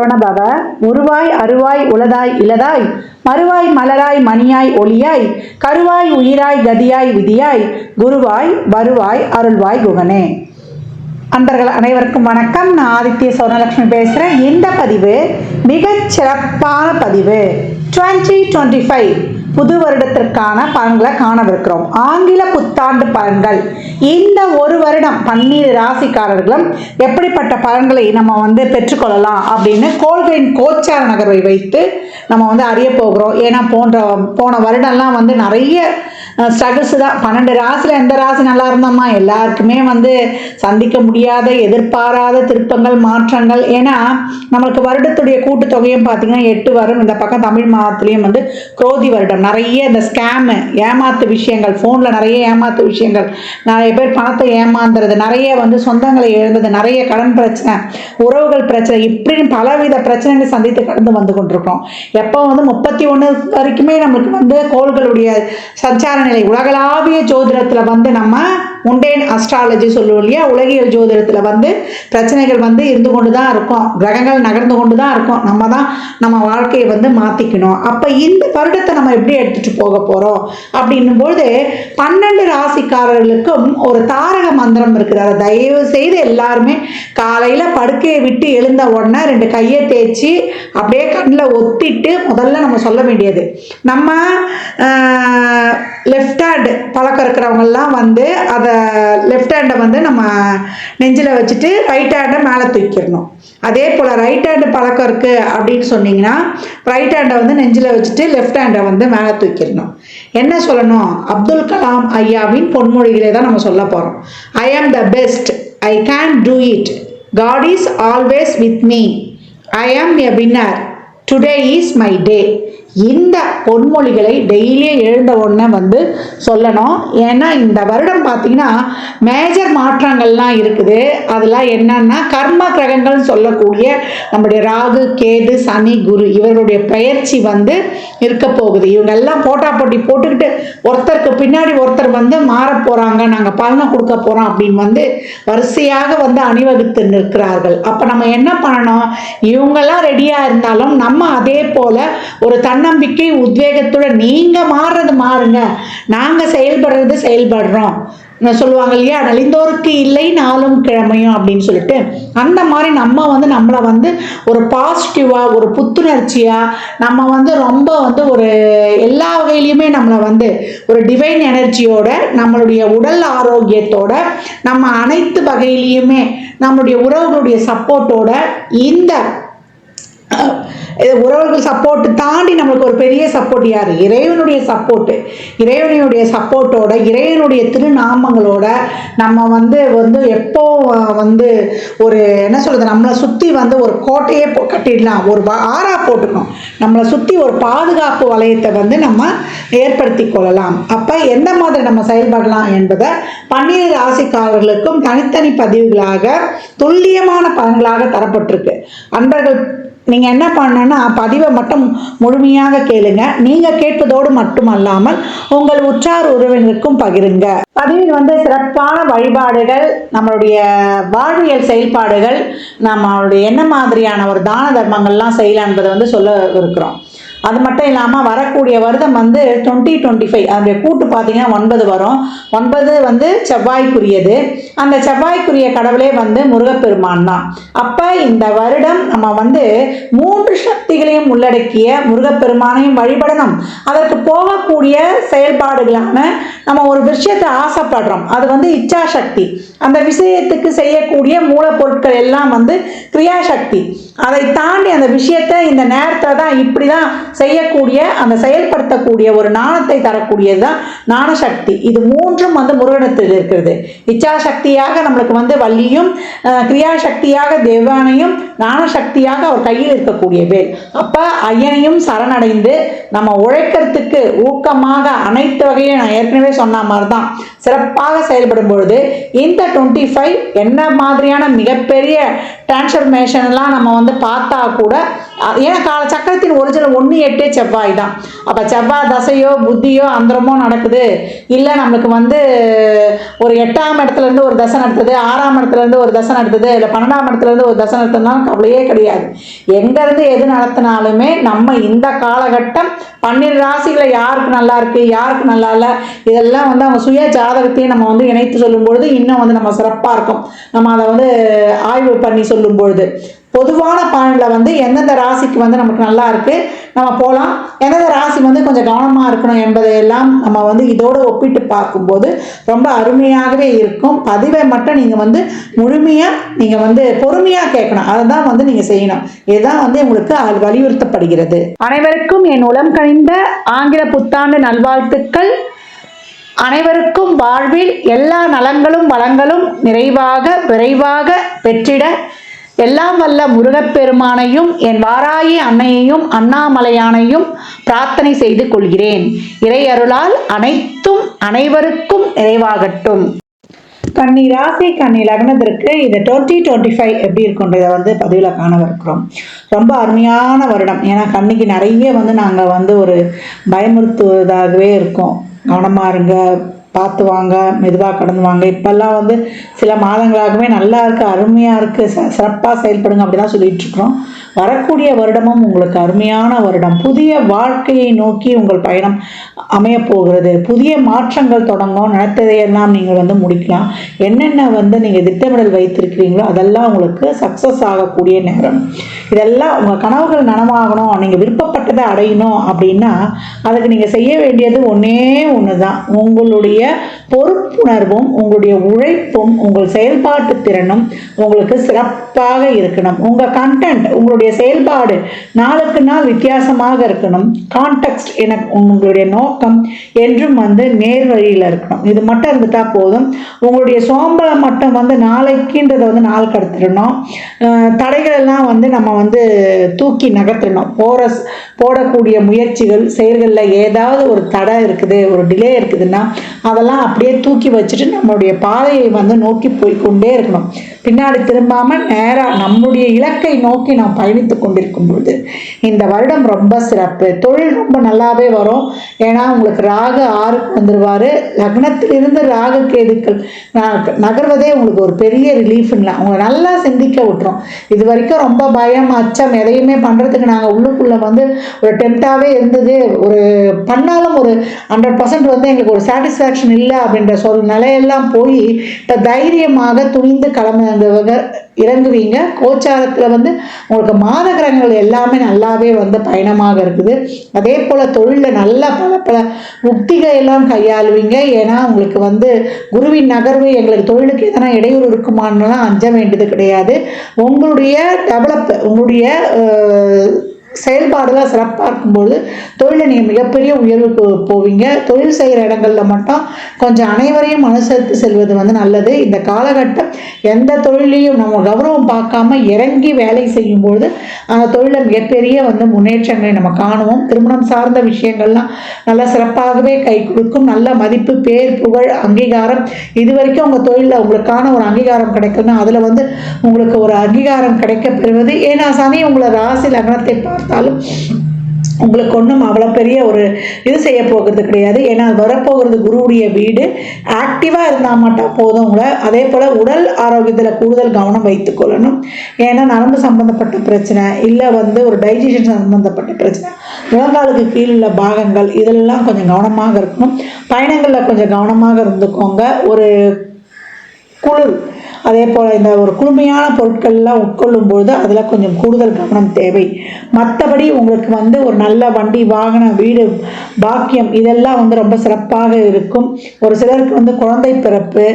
சரவணபவ. உருவாய் அருவாய் உளதாய் இலதாய் மறுவாய் மலராய் மணியாய் ஒளியாய் கருவாய் உயிராய் கதியாய் விதியாய் குருவாய் வருவாய் அருள்வாய் குகனே. அன்பர்கள் அனைவருக்கும் வணக்கம். நான் ஆதித்ய சௌர்ணலட்சுமி பேசுகிறேன். இந்த பதிவு மிகச் சிறப்பான பதிவு. 2025 புது வருடத்திற்கான பலன்களை காணவிருக்கிறோம். ஆங்கில புத்தாண்டு பலன்கள். இந்த ஒரு வருடம் 12 ராசிக்காரர்களும் எப்படிப்பட்ட பலன்களை நம்ம பெற்றுக்கொள்ளலாம் அப்படின்னு கோள்களின் கோச்சார நகர்வை வைத்து நம்ம அறிய போகிறோம். ஏன்னா போன வருடம்லாம் நிறைய ஸ்ட்ரகிள்ஸ் தான். 12 ராசியில் எந்த ராசி நல்லா இருந்தோமா, எல்லாருக்குமே சந்திக்க முடியாத எதிர்பாராத திருப்பங்கள் மாற்றங்கள். ஏன்னா நம்மளுக்கு வருடத்துடைய கூட்டுத்தொகையும் பார்த்தீங்கன்னா 8 வரும். இந்த பக்கம் தமிழ் மாதத்துலேயும் குரோதி வருடம். நிறைய இந்த ஸ்கேமு ஏமாத்து விஷயங்கள், ஃபோனில் நிறைய ஏமாத்து விஷயங்கள், நிறைய பேர் பணத்தை ஏமாந்துறது, நிறைய சொந்தங்களை இழந்தது, நிறைய கடன் பிரச்சனை, உறவுகள் பிரச்சனை, இப்படின்னு பலவித பிரச்சனைகளை சந்தித்து கடந்து வந்து கொண்டிருக்கோம். எப்போ 31 வரைக்குமே நம்மளுக்கு கோள்களுடைய சஞ்சார நிலை உலகளாவிய ஜோதிடத்தில் நம்ம முண்டேன் அஸ்ட்ராலஜி சொல்லுவோம் இல்லையா, உலகியல் ஜோதிடத்தில் பிரச்சனைகள் இருந்து கொண்டு தான் இருக்கும், கிரகங்கள் நகர்ந்து கொண்டு தான் இருக்கும். நம்ம தான் நம்ம வாழ்க்கையை மாற்றிக்கணும். அப்போ இந்த வருடத்தை நம்ம எப்படி எடுத்துகிட்டு போக போகிறோம் அப்படின்னும்போது 12 ராசிக்காரர்களுக்கும் ஒரு தாரக மந்திரம் இருக்குது. அதை தயவு செய்து எல்லாருமே காலையில் படுக்கையை விட்டு எழுந்த உடனே 2 கையை தேய்ச்சி அப்படியே கண்ணில் ஒத்திட்டு முதல்ல நம்ம சொல்ல வேண்டியது, நம்ம லெஃப்ட் ஹேண்ட் பழக்கம் இருக்கிறவங்கெல்லாம் அதை லெஃப்ட் ஹேண்டை நம்ம நெஞ்சில் வச்சுட்டு ரைட் ஹேண்டை மேலே தூக்கிடணும். அதே போல் ரைட் ஹேண்டு பழக்கம் இருக்குது அப்படின்னு சொன்னீங்கன்னா ரைட் ஹேண்டை நெஞ்சில் வச்சுட்டு லெஃப்ட் ஹேண்டை மேலே தூக்கிடணும். என்ன சொல்லணும்? அப்துல் கலாம் ஐயாவின் பொன்மொழிகளை தான் நம்ம சொல்ல போகிறோம். I am the best, I can do it, God is always with me, I am a winner, today is my day. இந்த பொன்மொழிகளை டெய்லியும் எழுந்த உடனே சொல்லணும். ஏன்னா இந்த வருடம் பார்த்தீங்கன்னா மேஜர் மாற்றங்கள்லாம் இருக்குது. அதெல்லாம் என்னன்னா கர்ம கிரகங்கள் சொல்லக்கூடிய நம்முடைய ராகு கேது சனி குரு இவருடைய பயிற்சி இருக்க போகுது. இவங்க எல்லாம் போட்டா போட்டி போட்டுக்கிட்டு ஒருத்தருக்கு பின்னாடி ஒருத்தர் மாற போகிறாங்க, நாங்கள் பலனை கொடுக்க போகிறோம் அப்படின்னு வரிசையாக அணிவகுத்து நிற்கிறார்கள். அப்போ நம்ம என்ன பண்ணணும்? இவங்கெல்லாம் ரெடியாக இருந்தாலும் நம்ம அதே போல் ஒரு தன்னம்பிக்கை உத்வேகத்துடன் நீங்க மாறுறது மாறுங்க, நாங்க செயல்படுறது செயல்படுறோம் சொல்லுவாங்க இல்லையா, நலிந்தோருக்கு இல்லை நாளும் கிழமையும் அப்படின்னு சொல்லிட்டு, அந்த மாதிரி நம்ம நம்மளை ஒரு பாசிட்டிவா ஒரு புத்துணர்ச்சியா நம்ம ரொம்ப ஒரு எல்லா வகையிலையுமே நம்மளை ஒரு டிவைன் எனர்ஜியோட நம்மளுடைய உடல் ஆரோக்கியத்தோட நம்ம அனைத்து வகையிலையுமே நம்மளுடைய உறவுகளுடைய சப்போர்ட்டோட இந்த உறவுகள் சப்போர்ட் தாண்டி நம்மளுக்கு ஒரு பெரிய சப்போர்ட் யாரு? இறைவனுடைய சப்போர்ட்டு. இறைவனுடைய சப்போர்ட்டோட இறைவனுடைய திருநாமங்களோட நம்ம எப்போ ஒரு என்ன சொல்றது, நம்மளை சுற்றி ஒரு கோட்டையே கட்டிடலாம், ஒரு ஆறா போட்டுக்கணும், நம்மளை சுற்றி ஒரு பாதுகாப்பு வளையத்தை நம்ம ஏற்படுத்தி கொள்ளலாம். அப்போ எந்த மாதிரி நம்ம செயல்படலாம் என்பதை 12 ராசிக்காரர்களுக்கும் தனித்தனி பதிவுகளாக துல்லியமான பலன்களாக தரப்பட்டிருக்கு. அன்பர்கள் நீங்கள் என்ன பண்ணணும்னா பதிவை மட்டும் முழுமையாக கேளுங்க. நீங்கள் கேட்பதோடு மட்டுமல்லாமல் உங்கள் உற்றார் உறவினருக்கும் பகிருங்க. பதிவில் சிறப்பான வழிபாடுகள், நம்மளுடைய வாழ்வியல் செயல்பாடுகள், நம்மளுடைய என்ன மாதிரியான ஒரு தான தர்மங்கள்லாம் செய்யலாம் என்பதை சொல்ல இருக்கிறோம். அது மட்டும் இல்லாமல் வரக்கூடிய வருடம் 2025 அதனுடைய கூட்டு பார்த்தீங்கன்னா 9 வரும். 9 செவ்வாய்க்குரியது. அந்த செவ்வாய்க்குரிய கடவுளே முருகப்பெருமான் தான். அப்போ இந்த வருடம் நம்ம 3 சக்திகளையும் உள்ளடக்கிய முருகப்பெருமானையும் வழிபடணும். அதற்கு போகக்கூடிய செயல்பாடுகளான நம்ம ஒரு விஷயத்தை ஆசைப்படுறோம், அது இச்சாசக்தி. அந்த விஷயத்துக்கு செய்யக்கூடிய மூலப்பொருட்கள் எல்லாம் கிரியாசக்தி. அதை தாண்டி அந்த விஷயத்தை இந்த நேரத்தில் தான் இப்படி தான் செய்யக்கூடிய அந்த செயல்படுத்தக்கூடிய ஒரு ஞானத்தை தரக்கூடியது தான் ஞானசக்தி. இது 3ம் முருகனத்தில் இருக்கிறது. இச்சாசக்தியாக நம்மளுக்கு வள்ளியும், கிரியாசக்தியாக தேவானையும், ஞானசக்தியாக அவர் கையில் இருக்கக்கூடிய வேல். அப்போ ஐயனையும் சரணடைந்து நம்ம உழைக்கிறதுக்கு ஊக்கமாக அனைத்து வகையும் நான் ஏற்கனவே சொன்ன மாதிரி தான் சிறப்பாக செயல்படும் பொழுது இந்த 25 என்ன மாதிரியான மிகப்பெரிய டிரான்ஸ்ஃபர்மேஷன்லாம் நம்ம பார்த்தா கூட, ஏன்னா கால சக்கரத்தின் ஒரிஜினல் 1 8 செவ்வாய் தான். அப்போ செவ்வாய் தசையோ புத்தியோ அந்தரமோ நடக்குது, இல்லை நம்மளுக்கு வந்து ஒரு 8ஆம் இடத்துலேருந்து ஒரு தசை நடத்துது, 6ஆம் இடத்துலேருந்து ஒரு தசை நடத்துது, இல்லை 12ஆம் இடத்துலேருந்து ஒரு தசை நடத்துனாலும் கவலையே கிடையாது. எங்கேருந்து எது நடத்தினாலுமே நம்ம இந்த காலகட்டம் 12 ராசிகளை யாருக்கு நல்லா இருக்கு, யாருக்கு நல்லா இல்லை, இதெல்லாம் வந்து அவங்க சுய ஜாதகத்தையும் நம்ம வந்து இணைத்து சொல்லும் பொழுது இன்னும் வந்து நம்ம சிறப்பாக இருக்கும். நம்ம அதை வந்து ஆய்வு பண்ணி சொல்லும் பொழுது பொதுவான பலனில் வந்து எந்தெந்த ராசிக்கு வந்து நமக்கு நல்லா இருக்குது நம்ம போகலாம், எந்தெந்த ராசி வந்து கொஞ்சம் கவனமாக இருக்கணும் என்பதையெல்லாம் நம்ம வந்து இதோடு ஒப்பிட்டு பார்க்கும்போது ரொம்ப அருமையாகவே இருக்கும். பதிவை மட்டும் நீங்கள் வந்து முழுமையாக நீங்கள் வந்து பொறுமையாக கேட்கணும், அதை தான் வந்து நீங்கள் செய்யணும். இதுதான் வந்து உங்களுக்கு வலியுறுத்தப்படுகிறது. அனைவருக்கும் என் உளம் கனிந்த ஆங்கில புத்தாண்டு நல்வாழ்த்துக்கள். அனைவருக்கும் வாழ்வில் எல்லா நலங்களும் வளங்களும் நிறைவாக விரைவாக பெற்றிட எல்லாம் வல்ல முருகப்பெருமானையும் என் வாராயி அன்னையையும் அண்ணாமலையானையும் பிரார்த்தனை செய்து கொள்கிறேன். இறை அருளால் அனைத்தும் அனைவருக்கும் நிறைவாகட்டும். கன்னி ராசி கன்னி லக்னத்திற்கு இந்த 2025 எப்படி இருக்குன்றதை வந்து பதிவில் காணவிருக்கிறோம். ரொம்ப அருமையான வருடம். ஏன்னா கன்னிக்கு நிறைய வந்து நாங்கள் வந்து ஒரு பயமுறுத்துவதாகவே இருக்கோம். கவனமாக இருங்க, பார்த்து வாங்க, மெதுவாக கடந்து வாங்க. இப்போல்லாம் வந்து சில மாதங்களாகவே நல்லா இருக்குது, அருமையாக இருக்குது, சிறப்பாக செயல்படுங்க அப்படி தான் சொல்லிகிட்ருக்குறோம். வரக்கூடிய வருடமும் உங்களுக்கு அருமையான வருடம். புதிய வாழ்க்கையை நோக்கி உங்கள் பயணம் அமையப்போகிறது. புதிய மாற்றங்கள் தொடங்கும். நினைத்ததையெல்லாம் நீங்கள் வந்து முடிக்கலாம். என்னென்ன வந்து நீங்கள் திட்டமிடல் வைத்திருக்கிறீங்களோ அதெல்லாம் உங்களுக்கு சக்ஸஸ் ஆகக்கூடிய நேரம். இதெல்லாம் உங்கள் கனவுகள் நனவாகணும், நீங்கள் விருப்பப்பட்டதை அடையணும் அப்படின்னா அதுக்கு நீங்கள் செய்ய வேண்டியது ஒன்றே ஒன்று தான். உங்களுடைய பொறுப்புணர்வும் உங்களுடைய உழைப்பும் உங்கள் செயல்பாட்டு திறனும் உங்களுக்கு சிறப்பாக இருக்கணும். உங்கள் கண்டென்ட், உங்களுடைய செயல்பாடு நாளுக்கு நாள் வித்தியாசமாக இருக்கணும். கான்டெக்ஸ்ட் என உங்களுடைய நோக்கம் என்றும் வந்து நேர் வழியில் இருக்கணும். இது மட்டும் இருந்துட்டா போதும். உங்களுடைய சோம்பலை மட்டும் வந்து நாளைக்குன்றதை வந்து நாள் கடத்திடணும். தடைகள் எல்லாம் வந்து நம்ம வந்து தூக்கி நகர்த்திடணும். போடக்கூடிய முயற்சிகள் செயல்களில் ஏதாவது ஒரு தடை இருக்குது, ஒரு டிலே இருக்குதுன்னா அதெல்லாம் அப்படியே தூக்கி வச்சுட்டு நம்மளுடைய பாதையை வந்து நோக்கி போய்கொண்டே இருக்கணும். பின்னாடி திரும்பாமல் நேராக நம்முடைய இலக்கை நோக்கி நாம் பயணித்து கொண்டிருக்கும் பொழுது இந்த வருடம் ரொம்ப சிறப்பு. தொழில் ரொம்ப நல்லாவே வரும். ஏன்னா உங்களுக்கு ராகு 6க்கு வந்துடுவார். லக்னத்திலிருந்து ராகு கேதுக்கள் நகர்வதே உங்களுக்கு ஒரு பெரிய ரிலீஃப்லாம் உங்களை நல்லா சிந்திக்க விட்டுரும். இது வரைக்கும் ரொம்ப பயம் அச்சம் எதையுமே பண்ணுறதுக்கு நாங்கள் உள்ளுக்குள்ளே வந்து ஒரு டெம்டாகவே இருந்தது, ஒரு பண்ணாலும் ஒரு 100% வந்து எங்களுக்கு ஒரு சாட்டிஸ்ஃபேக்ஷன் இல்லை அப்படின்ற நிலையெல்லாம் போய் இப்போ தைரியமாக துணிந்து இறங்குவீங்க. கோச்சாரத்தில் வந்து உங்களுக்கு மாத கிரகங்கள் எல்லாமே நல்லாவே வந்து பயணமாக இருக்குது. அதே போல் தொழிலில் நல்ல பல உக்திகள் எல்லாம் கையாளுவீங்க. ஏன்னா உங்களுக்கு வந்து குருவின் நகர்வு எங்களுக்கு தொழிலுக்கு எதனா இடையூறு இருக்குமானலாம் அஞ்ச வேண்டியது கிடையாது. உங்களுடைய உங்களுடைய செயல்பாடுகள் சிறப்பாக இருக்கும்போது தொழிலை நீங்கள் மிகப்பெரிய உயர்வுக்கு போவீங்க. தொழில் செய்கிற இடங்களில் மட்டும் கொஞ்சம் அனைவரையும் அனுசரித்து செல்வது வந்து நல்லது. இந்த காலகட்டம் எந்த தொழிலையும் நம்ம கௌரவம் பார்க்காம இறங்கி வேலை செய்யும்பொழுது அந்த தொழிலில் மிகப்பெரிய வந்து முன்னேற்றங்களை நம்ம காணுவோம். திருமணம் சார்ந்த விஷயங்கள்லாம் நல்லா சிறப்பாகவே கை கொடுக்கும். நல்ல மதிப்பு, பேர், புகழ், அங்கீகாரம். இது வரைக்கும் உங்கள் தொழிலில் உங்களுக்கான ஒரு அங்கீகாரம் கிடைக்குன்னா அதில் வந்து உங்களுக்கு ஒரு அங்கீகாரம் கிடைக்க பெறுவது. ஏன்னா சனி உங்களை ராசி லக்னத்தை பார்த்தாலும் உங்களுக்கு ஒன்றும் அவ்வளோ பெரிய ஒரு இது செய்ய போகிறது கிடையாது. ஏன்னா வரப்போகிறது குருவுடைய வீடு. ஆக்டிவாக இருந்தால் மட்டும் போதும் உங்களை. அதே போல் உடல் ஆரோக்கியத்தில் கூடுதல் கவனம் வைத்துக்கொள்ளணும். ஏன்னா நரம்பு சம்பந்தப்பட்ட பிரச்சனை, இல்லை வந்து ஒரு டைஜஷன் சம்பந்தப்பட்ட பிரச்சனை, முழங்காலுக்கு கீழுள்ள பாகங்கள் இதெல்லாம் கொஞ்சம் கவனமாக இருக்கணும். பயணங்களில் கொஞ்சம் கவனமாக இருந்துக்கோங்க. ஒரு குளிர் அதே போல் இந்த ஒரு குளுமையான பொருட்கள்லாம் உட்கொள்ளும் பொழுது அதில் கொஞ்சம் கூடுதல் கவனம் தேவை. மற்றபடி உங்களுக்கு வந்து ஒரு நல்ல வண்டி, வாகனம், வீடு, பாக்கியம் இதெல்லாம் வந்து ரொம்ப சிறப்பாக இருக்கும். ஒரு சிலருக்கு வந்து குழந்தை பிறப்பு,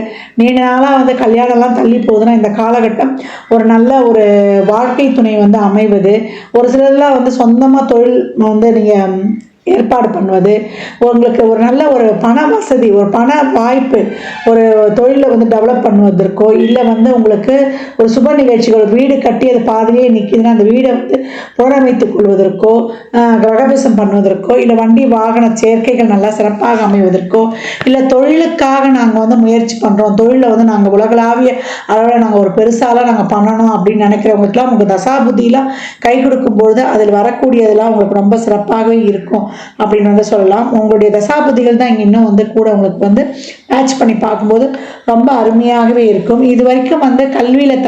நீண்ட நாளாக வந்து கல்யாணம்லாம் தள்ளி போகுதுன்னா இந்த காலகட்டம் ஒரு நல்ல ஒரு வாழ்க்கை துணை வந்து அமைவது. ஒரு சிலர்லாம் வந்து சொந்தமாக தொழில் வந்து நீங்கள் ஏற்பாடு பண்ணுவது, உங்களுக்கு ஒரு நல்ல ஒரு பண வசதி, ஒரு பண வாய்ப்பு, ஒரு தொழிலில் வந்து டெவலப் பண்ணுவதற்கோ, இல்லை வந்து உங்களுக்கு ஒரு சுப நிகழ்ச்சிகள், வீடு கட்டி அது பாதிலேயே நிற்கிதுன்னா அந்த வீடை வந்து புனரமைத்துக் கொள்வதற்கோ, கிரகபிரவேசம் பண்ணுவதற்கோ, இல்லை வண்டி வாகன சேர்க்கைகள் நல்லா சிறப்பாக அமைவதற்கோ, இல்லை தொழிலுக்காக நாங்கள் வந்து முயற்சி பண்ணுறோம், தொழிலில் வந்து நாங்கள் உலகளாவிய அளவில் நாங்கள் ஒரு பெருசாலாம் நாங்கள் பண்ணணும் அப்படின்னு நினைக்கிறவங்களுக்குலாம் உங்கள் தசாபுத்திலாம் கை கொடுக்கும்பொழுது அதில் வரக்கூடியதெல்லாம் உங்களுக்கு ரொம்ப சிறப்பாகவே இருக்கும் அப்படின்னு வந்து சொல்லலாம். உங்களுடைய தசாபதிகள் தான் இங்கே இன்னும் வந்து கூட உங்களுக்கு வந்து மேட்ச் பண்ணி பார்க்கும்போது ரொம்ப அருமையாகவே இருக்கும். இது வரைக்கும் வந்து கல்வியில்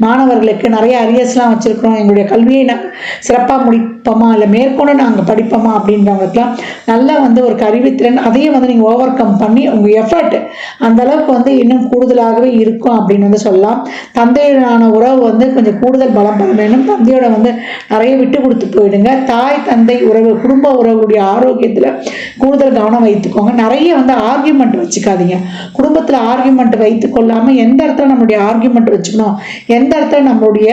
மாணவர்களுக்கு நிறைய அரியர்ஸ்லாம் வச்சுருக்கிறோம், எங்களுடைய கல்வியை நாங்கள் சிறப்பாக முடிப்போமா இல்லை மேற்கொண்டு நாங்கள் படிப்போமா அப்படின்றவங்களுக்குலாம் நல்லா வந்து ஒரு கருவித்திறன், அதையும் வந்து நீங்கள் ஓவர் கம் பண்ணி உங்கள் எஃபர்ட் அந்த அளவுக்கு வந்து இன்னும் கூடுதலாகவே இருக்கும் அப்படின்னு வந்து சொல்லலாம். தந்தையுடனான உறவு வந்து கொஞ்சம் கூடுதல் பலம் பெற வேண்டும். தந்தையோட வந்து நிறைய விட்டு கொடுத்து போயிடுங்க. தாய் தந்தை உறவு, குடும்ப உறவுடைய ஆரோக்கியத்தில் கூடுதல் கவனம் வைத்துக்கோங்க. நிறைய வந்து ஆர்கியூமெண்ட் வச்சுக்காதீங்க. குடும்பத்தில் ஆர்கியூமெண்ட் வைத்து கொள்ளாமல் எந்த இடத்துல நம்மளுடைய ஆர்கியூமெண்ட் வச்சுக்கணும், எந்த இடத்துல நம்மளுடைய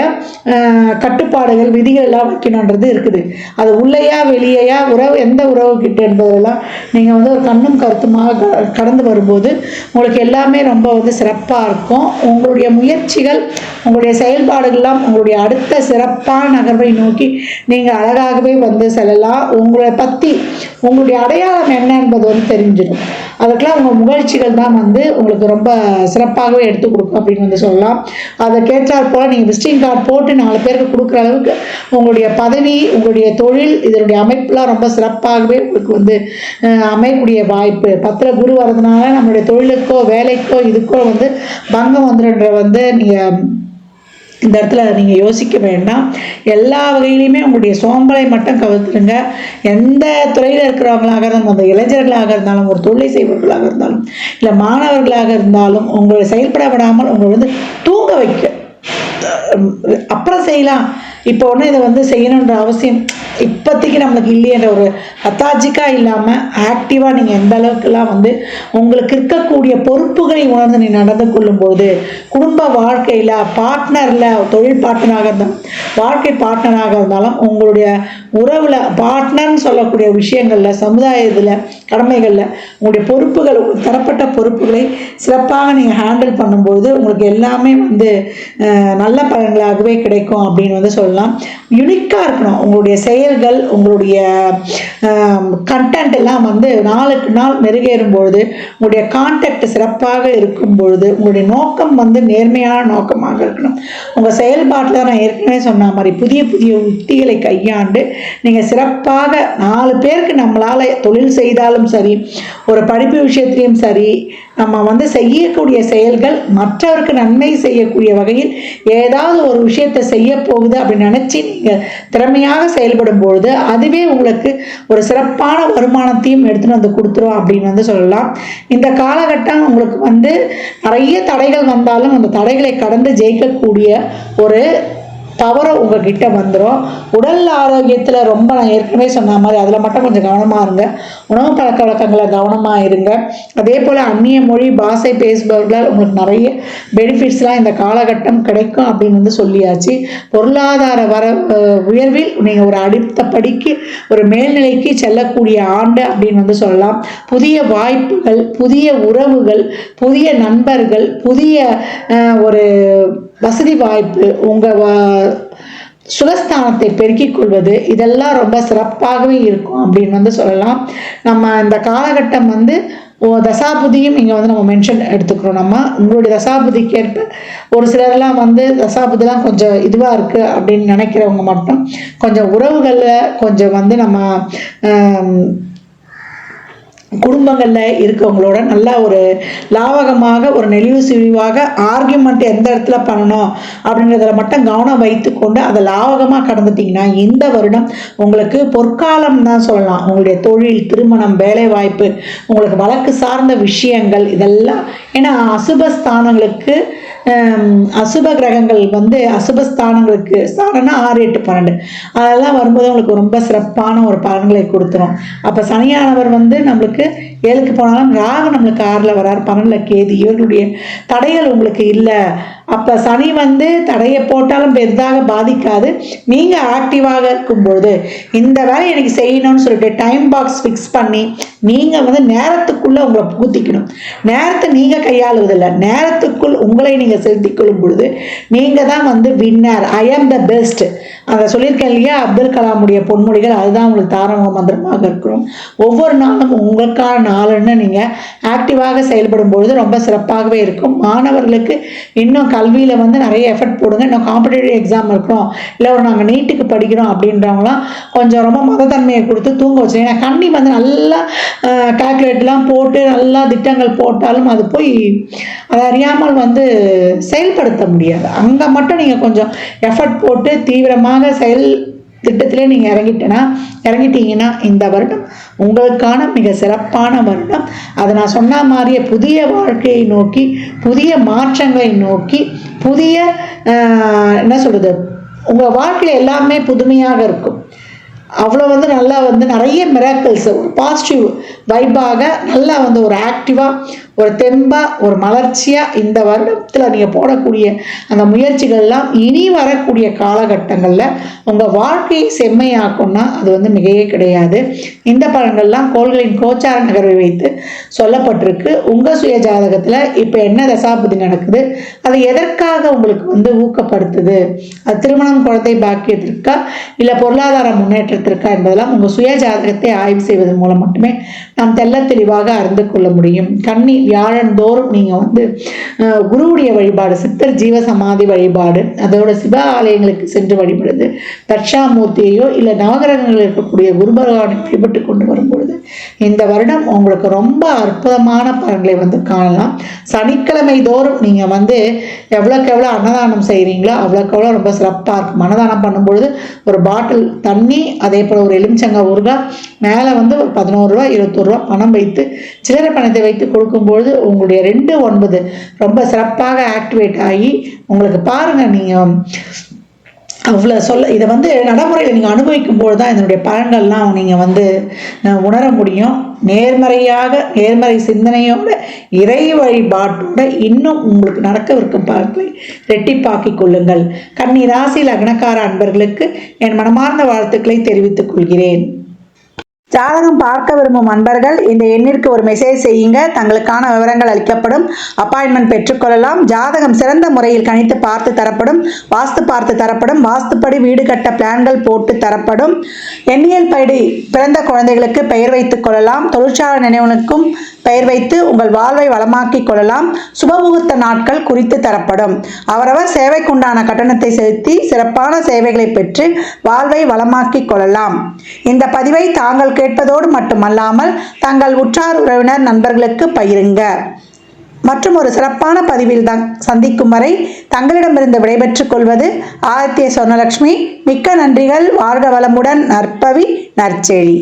கட்டுப்பாடுகள் விதிகள் எல்லாம் வைக்கணுன்றது இருக்குது. அது உள்ளேயா வெளியேயா உறவு, எந்த உறவு கிட்ட என்பதெல்லாம் நீங்கள் வந்து ஒரு கண்ணும் கருத்துமாக கடந்து வரும்போது உங்களுக்கு எல்லாமே ரொம்ப வந்து சிறப்பாக இருக்கும். உங்களுடைய முயற்சிகள், உங்களுடைய செயல்பாடுகள்லாம் உங்களுடைய அடுத்த சிறப்பான நகர்வை நோக்கி நீங்கள் அழகாகவே வந்து செல்லலாம். உங்களை பற்றி உங்களுடைய அடையாளம் என்ன என்பது வந்து தெரிஞ்சிடும். அதுக்கெல்லாம் உங்கள் முயற்சிகள் தான் வந்து உங்களுக்கு ரொம்ப சிறப்பாகவே எடுத்து கொடுக்கும் அப்படின்னு வந்து சொல்லலாம். அதை கேட்டால் போல் நீங்கள் விசிட்டிங் கார்டு போட்டு 4 பேருக்கு கொடுக்குற அளவுக்கு உங்களுடைய பதவி, உங்களுடைய தொழில், இதனுடைய அமைப்புலாம் ரொம்ப சிறப்பாகவே உங்களுக்கு வந்து அமையக்கூடிய வாய்ப்பு. 10 குரு வரதுனால நம்மளுடைய தொழிலுக்கோ வேலைக்கோ இதுக்கோ வந்து பங்கம் வந்துடுன்ற வந்து நீங்கள் இந்த இடத்துல நீங்கள் யோசிக்க வேண்டாம். எல்லா வகையிலையுமே உங்களுடைய சோம்பலை மட்டும் கவர்த்துருங்க. எந்த துறையில் இருக்கிறவங்களாக இருந்தாலும், அந்த இளைஞர்களாக இருந்தாலும், ஒரு தொழிலை செய்பவர்களாக இருந்தாலும், இல்லை மாணவர்களாக இருந்தாலும், உங்களை செயல்பட விடாமல் உங்களை வந்து தூங்க வைக்க, அப்புறம் செய்யலாம், இப்போ ஒன்றும் இதை வந்து செய்யணுன்ற அவசியம் இப்போதைக்கு நம்மளுக்கு இல்லையன்ற ஒரு அத்தாஜிக்காக இல்லாமல் ஆக்டிவாக நீங்கள் எந்த அளவுக்குலாம் வந்து உங்களுக்கு இருக்கக்கூடிய பொறுப்புகளை உணர்ந்து நீ நடந்து கொள்ளும்போது குடும்ப வாழ்க்கையில் பார்ட்னரில், தொழில் பார்ட்னராக இருந்தாலும் வாழ்க்கை பார்ட்னராக இருந்தாலும் உங்களுடைய உறவில் பார்ட்னர்னு சொல்லக்கூடிய விஷயங்களில், சமுதாயத்தில், கடமைகளில் உங்களுடைய பொறுப்புகள், தரப்பட்ட பொறுப்புகளை சிறப்பாக நீங்கள் ஹேண்டில் பண்ணும்போது உங்களுக்கு எல்லாமே வந்து நல்ல பலன்களாகவே கிடைக்கும் அப்படின்னு வந்து சொல்லலாம். யுனிக்காக இருக்கணும் உங்களுடைய செயல்கள், உங்களுடைய கண்டென்ட் எல்லாம் வந்து நாளுக்கு நாள் மெருகேறும் பொழுது, உங்களுடைய கான்டெக்ட் சிறப்பாக இருக்கும் பொழுது, உங்களுடைய நோக்கம் வந்து நேர்மையான நோக்கமாக இருக்கணும். உங்கள் செயல்பாட்டில் நான் ஏற்கனவே சொன்ன மாதிரி புதிய புதிய உத்திகளை கையாண்டு நீங்கள் சிறப்பாக 4 பேருக்கு நம்மளால் தொழில் செய்தாலும் சரி, ஒரு படிப்பு விஷயத்திலையும் சரி, நம்ம வந்து செய்யக்கூடிய செயல்கள் மற்றவருக்கு நன்மை செய்யக்கூடிய வகையில் ஏதாவது ஒரு விஷயத்தை செய்ய போகுது அப்படின்னு நினச்சி நீங்கள் திறமையாக செயல்படும் பொழுது அதுவே உங்களுக்கு ஒரு சிறப்பான வருமானத்தையும் எடுத்துகிட்டு வந்து கொடுத்துரும் அப்படின்னு வந்து சொல்லலாம். இந்த காலகட்டம் உங்களுக்கு வந்து நிறைய தடைகள் வந்தாலும் அந்த தடைகளை கடந்து ஜெயிக்கக்கூடிய ஒரு பவரை உங்ககிட்ட வந்துடும். உடல் ஆரோக்கியத்தில் ரொம்ப நான் ஏற்கனவே சொன்ன மாதிரி அதில் மட்டும் கொஞ்சம் கவனமாக இருங்க. உணவு பழக்க வழக்கங்களை கவனமாக இருங்க. அதே போல் அந்நிய மொழி பாஷை பேசுபவர்களால் உங்களுக்கு நிறைய பெனிஃபிட்ஸ்லாம் இந்த காலகட்டம் கிடைக்கும் அப்படின்னு வந்து சொல்லியாச்சு. பொருளாதார உயர்வில் நீங்கள் ஒரு அடுத்த படிக்கு, ஒரு மேல்நிலைக்கு செல்லக்கூடிய ஆண்டு அப்படின்னு வந்து சொல்லலாம். புதிய வாய்ப்புகள், புதிய உறவுகள், புதிய நண்பர்கள், புதிய ஒரு வசதி வாய்ப்பு, உங்கள் சுகஸ்தானத்தை பெருக்கிக் கொள்வது, இதெல்லாம் ரொம்ப சிறப்பாகவே இருக்கும் அப்படின்னு வந்து சொல்லலாம். நம்ம இந்த காலகட்டம் வந்து தசாபுதியும் இங்கே வந்து நம்ம மென்ஷன் எடுத்துக்கிறோம். நம்ம உங்களுடைய தசாபுதிக்கு ஏற்ப ஒரு சிலரெல்லாம் வந்து தசாபுதிலாம் கொஞ்சம் இதுவாக இருக்குது அப்படின்னு நினைக்கிறவங்க மட்டும் கொஞ்சம் உறவுகளில் கொஞ்சம் வந்து நம்ம குடும்பங்களில் இருக்கவங்களோட நல்லா ஒரு லாவகமாக, ஒரு நெளிவு சுழிவாக ஆர்கியூமெண்ட் எந்த இடத்துல பண்ணணும் அப்படின்றத மட்டும் கவனம் வைத்துக்கொண்டு அதை லாவகமாக கடந்துட்டிங்கன்னா இந்த வருடம் உங்களுக்கு பொற்காலம் தான் சொல்லலாம். உங்களுடைய தொழில், திருமணம், வேலை வாய்ப்பு, உங்களுக்கு வழக்கு சார்ந்த விஷயங்கள் இதெல்லாம், ஏன்னா அசுபஸ்தானங்களுக்கு அசுப கிரகங்கள் வந்து அசுபஸ்தானங்களுக்கு ஸ்தானம்னா 6, 8, 12 அதெல்லாம் வரும்போது உங்களுக்கு ரொம்ப சிறப்பான ஒரு பலன்களை கொடுத்துரும். அப்போ சனியானவர் வந்து நம்மளுக்கு 7க்கு போனாலும் ராகு நம்மளுக்கு 6ல் வரார், 12ல் கேது. இவர்களுடைய தடைகள் உங்களுக்கு இல்லை. அப்போ சனி வந்து தடையை போட்டாலும் பெரிதாக பாதிக்காது. நீங்கள் ஆக்டிவாக இருக்கும்பொழுது இந்த வேலையை எனக்கு செய்யணும்னு சொல்லிட்டு டைம் பாக்ஸ் ஃபிக்ஸ் பண்ணி நீங்கள் வந்து நேரத்துக்குள்ளே உங்களை புகுத்திக்கணும். நேரத்தை நீங்கள் கையாளுவதில்லை, நேரத்துக்குள் உங்களை நீங்கள் செலுத்திக் கொள்ளும் பொழுது நீங்கள் தான் வந்து winner. I am the best. அதை சொல்லியிருக்கேன் இல்லையா, அப்துல் கலாமுடைய பொன்மொழிகள். அதுதான் உங்களுக்கு தாரக மந்திரமாக இருக்கிறோம். ஒவ்வொரு நாளும் உங்களுக்கான நாளுன்னு நீங்கள் ஆக்டிவாக செயல்படும் பொழுது ரொம்ப சிறப்பாகவே இருக்கும். மாணவர்களுக்கு இன்னும் கல்வியில் வந்து நிறைய எஃபர்ட் போடுங்க. இன்னும் காம்படிட்டிவ் எக்ஸாம் இருக்கிறோம், இல்லை ஒரு நாங்கள் நீட்டுக்கு படிக்கிறோம் அப்படின்றவங்களாம் கொஞ்சம் ரொம்ப மதத்தன்மையை கொடுத்து தூங்க வச்சு. ஏன்னா கண்ணி வந்து நல்லா கால்குலேட்லாம் போட்டு நல்லா திட்டங்கள் போட்டாலும் அது போய் அதை அறியாமல் வந்து செயல்படுத்த முடியாது. அங்கே மட்டும் நீங்கள் கொஞ்சம் எஃபர்ட் போட்டு தீவிரமாக செயல் திட்டத்திலே நீங்கள் இறங்கிட்டீங்கன்னா இந்த வருடம் உங்களுக்கான மிக சிறப்பான வருடம். அதை நான் சொன்ன மாதிரியே புதிய வாழ்க்கையை நோக்கி, புதிய மாற்றங்களை நோக்கி, புதிய என்ன சொல்கிறது, உங்கள் வாழ்க்கையில் எல்லாமே புதுமையாக இருக்கும். அவ்வளோ வந்து நல்லா வந்து நிறைய மிராக்கிள்ஸ், ஒரு பாசிட்டிவ் வைப்பாக நல்லா வந்து ஒரு ஆக்டிவாக, ஒரு தெம்பாக, ஒரு மலர்ச்சியாக இந்த வருடத்தில் நீங்கள் போடக்கூடிய அந்த முயற்சிகள்லாம் இனி வரக்கூடிய காலகட்டங்களில் உங்கள் வாழ்க்கையை செம்மையாக்கும்னா அது வந்து மிகையே கிடையாது. இந்த பலன்கள்லாம் கோள்களின் கோச்சார நகர்வை வைத்து சொல்லப்பட்டிருக்கு. உங்கள் சுய ஜாதகத்தில் இப்போ என்ன தசாபுதி நடக்குது, அது எதற்காக உங்களுக்கு வந்து ஊக்கப்படுத்துது, அது திருமணம், குழந்தை பாக்கியத்திற்கா இல்லை பொருளாதார முன்னேற்றத்திற்கா என்பதெல்லாம் உங்கள் சுய ஜாதகத்தை ஆய்வு செய்வதன் மூலம் மட்டுமே நாம் தெள்ள தெளிவாக அறிந்து கொள்ள முடியும். கன்னி வியாழன் தோறும் நீங்கள் வந்து குருவுடைய வழிபாடு, சித்தர் ஜீவ சமாதி வழிபாடு, அதோட சிவ ஆலயங்களுக்கு சென்று வழிபடுது, தட்சாமூர்த்தியையோ இல்லை நவகிரகங்கள் இருக்கக்கூடிய குரு பகவானை வழிபட்டு கொண்டு வரும்பொழுது இந்த வருடம் உங்களுக்கு ரொம்ப அற்புதமான பலன்களை வந்து காணலாம். சனிக்கிழமை தோறும் நீங்கள் வந்து எவ்வளோக்கு எவ்வளோ அன்னதானம் செய்கிறீங்களோ அவ்வளோக்கு எவ்வளோ ரொம்ப சிறப்பாக இருக்கும். அன்னதானம் பண்ணும்பொழுது ஒரு பாட்டில் தண்ணி, அதே போல் ஒரு எலுமிச்சங்காய் ஊறுகாய், மேலே வந்து ஒரு 11 ரூபா 21 ரூபா பணம் வைத்து சில்லறை பணத்தை வைத்து கொடுக்கும்பொழுது உங்களுடைய 2/9 ரொம்ப சிறப்பாக ஆக்டிவேட் ஆகி உங்களுக்கு பாருங்கள், நீங்கள் அவ்வளோ இதை வந்து நடைமுறையில் நீங்கள் அனுபவிக்கும் போது தான் இதனுடைய பலன்கள்லாம் நீங்கள் வந்து உணர முடியும். நேர்மறை சிந்தனையோட, இறை வழிபாட்டோட இன்னும் உங்களுக்கு நடக்கவிருக்கும் பலன்களை ரெட்டிப்பாக்கிக் கொள்ளுங்கள். கன்னி ராசி லக்னக்கார அன்பர்களுக்கு என் மனமார்ந்த வாழ்த்துக்களை தெரிவித்துக் கொள்கிறேன். ஜாதகம் பார்க்க விரும்பும் அன்பர்கள் இந்த எண்ணிற்கு ஒரு மெசேஜ் செய்யுங்க. தங்களுக்கான விவரங்கள் அளிக்கப்படும். அப்பாயின்மெண்ட் பெற்றுக்கொள்ளலாம். ஜாதகம் சிறந்த முறையில் கணித்து பார்த்து தரப்படும். வாஸ்து பார்த்து தரப்படும். வாஸ்துப்படி வீடு கட்ட பிளான்கள் போட்டு தரப்படும். எண்ணியல் படி பிறந்த குழந்தைகளுக்கு பெயர் வைத்துக் கொள்ளலாம். தொழிற்சாலை நினைவுகளுக்கும் பெயர் வைத்து உங்கள் வாழ்வை வளமாக்கிக் கொள்ளலாம். சுபமுகூர்த்த நாட்கள் குறித்து தரப்படும். அவரவர் சேவைக்குண்டான கட்டணத்தை செலுத்தி சிறப்பான சேவைகளை பெற்று வாழ்வை வளமாக்கிக் கொள்ளலாம். இந்த பதிவை தாங்கள் கேட்பதோடு மட்டுமல்லாமல் தங்கள் உற்றார் உறவினர் நண்பர்களுக்கு பகிருங்க. மற்றும் ஒரு சிறப்பான பதிவில் தான் சந்திக்கும் வரை தங்களிடமிருந்து விடைபெற்றுக் கொள்வது ஆதித்ய சொர்ணலட்சுமி. மிக்க நன்றிகள். வாழ்க வளமுடன். நற்பவி நற்செழி.